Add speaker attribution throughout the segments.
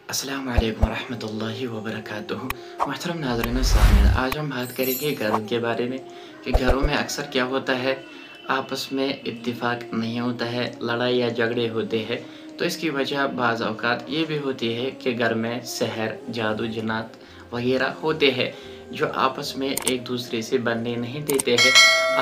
Speaker 1: अस्सलाम वालेकुम रहमतुल्लाहि व बरकातुहू। मोहतरम नाज़रीन व सामीन, आज हम बात करेंगे घरों के बारे में कि घरों में अक्सर क्या होता है, आपस में इत्तिफाक नहीं होता है, लड़ाई या झगड़े होते हैं। तो इसकी वजह बाज़ औक़ात ये भी होती है कि घर में सहर, जादू, जिन्नात वगैरह होते हैं जो आपस में एक दूसरे से बनने नहीं देते हैं।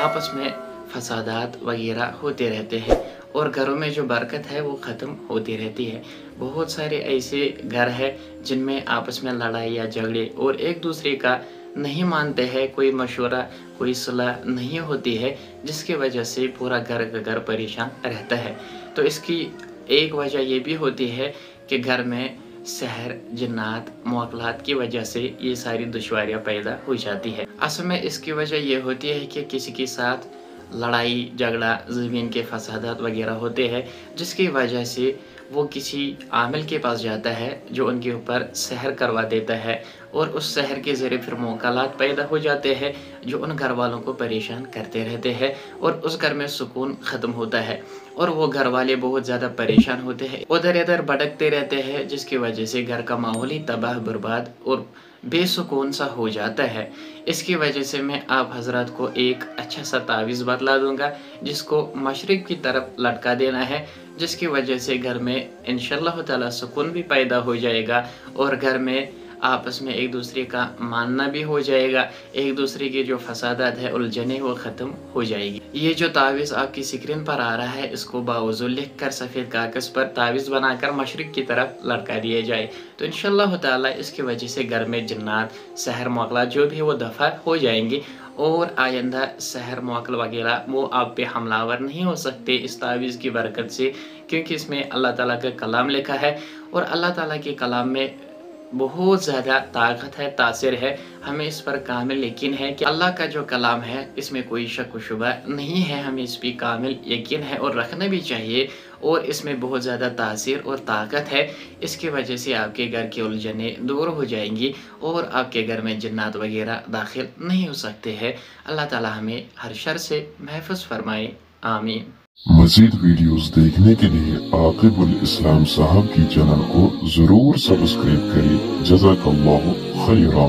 Speaker 1: आपस में फसादात वगैरह होते रहते हैं और घरों में जो बरकत है वो ख़त्म होती रहती है। बहुत सारे ऐसे घर हैं जिनमें आपस में लड़ाई या झगड़े और एक दूसरे का नहीं मानते हैं, कोई मशवरा, कोई सलाह नहीं होती है, जिसकी वजह से पूरा घर का घर परेशान रहता है। तो इसकी एक वजह ये भी होती है कि घर में सहर, जिन्नात, मुअक्कलात की वजह से ये सारी दुश्वारियाँ पैदा हो जाती है। असल में इसकी वजह ये होती है कि किसी के साथ लड़ाई झगड़ा, ज़मीन के फसादात वगैरह होते हैं, जिसकी वजह से वो किसी आमिल के पास जाता है जो उनके ऊपर सहर करवा देता है और उस सहर के ज़रिए फिर मुअक्कलात पैदा हो जाते हैं जो उन घर वालों को परेशान करते रहते हैं और उस घर में सुकून ख़त्म होता है और वो घर वाले बहुत ज़्यादा परेशान होते हैं, उधर इधर भटकते रहते हैं, जिसकी वजह से घर का माहौल ही तबाह बर्बाद और बेसुकून सा हो जाता है। इसकी वजह से मैं आप हजरात को एक अच्छा सा तावीज़ बतला दूंगा जिसको मशरिक़ की तरफ लटका देना है, जिसकी वजह से घर में इंशाअल्लाह ताला सुकून भी पैदा हो जाएगा और घर में आपस में एक दूसरे का मानना भी हो जाएगा, एक दूसरे के जो फसादात है, उलझने वो ख़त्म हो जाएगी। ये जो तावीज़ आपकी स्क्रीन पर आ रहा है, इसको बावज़ू लिख कर सफ़ेद कागज़ पर तावीज़ बनाकर मशरिक़ की तरफ लटका दिया जाए तो इंशाअल्लाह ताला इसकी वजह से घर में जिन्नात, सहर, मुअक्कलात जो भी वो दफ़ा हो जाएंगी और आइंदा सहर, मुअक्कल वगैरह वो आप पे हमलावर नहीं हो सकते इस तावीज़ की बरकत से, क्योंकि इसमें अल्लाह ताला का कलाम लिखा है और अल्लाह ताला के कलाम में बहुत ज़्यादा ताकत है, तासीर है। हमें इस पर कामिल यकीन है कि अल्लाह का जो कलाम है इसमें कोई शक व शुबा नहीं है, हमें इस पर कामिल यकीन है और रखना भी चाहिए और इसमें बहुत ज़्यादा तासीर और ताकत है। इसकी वजह से आपके घर की उलझने दूर हो जाएंगी और आपके घर में जिन्नात वगैरह दाखिल नहीं हो सकते हैं। अल्लाह ताला हमें हर शर से महफूज फरमाए, आमीन।
Speaker 2: मज़ीद वीडियोस देखने के लिए आकिबुल इस्लाम साहब की चैनल को जरूर सब्सक्राइब करें। जज़ाकल्लाहु खैरा।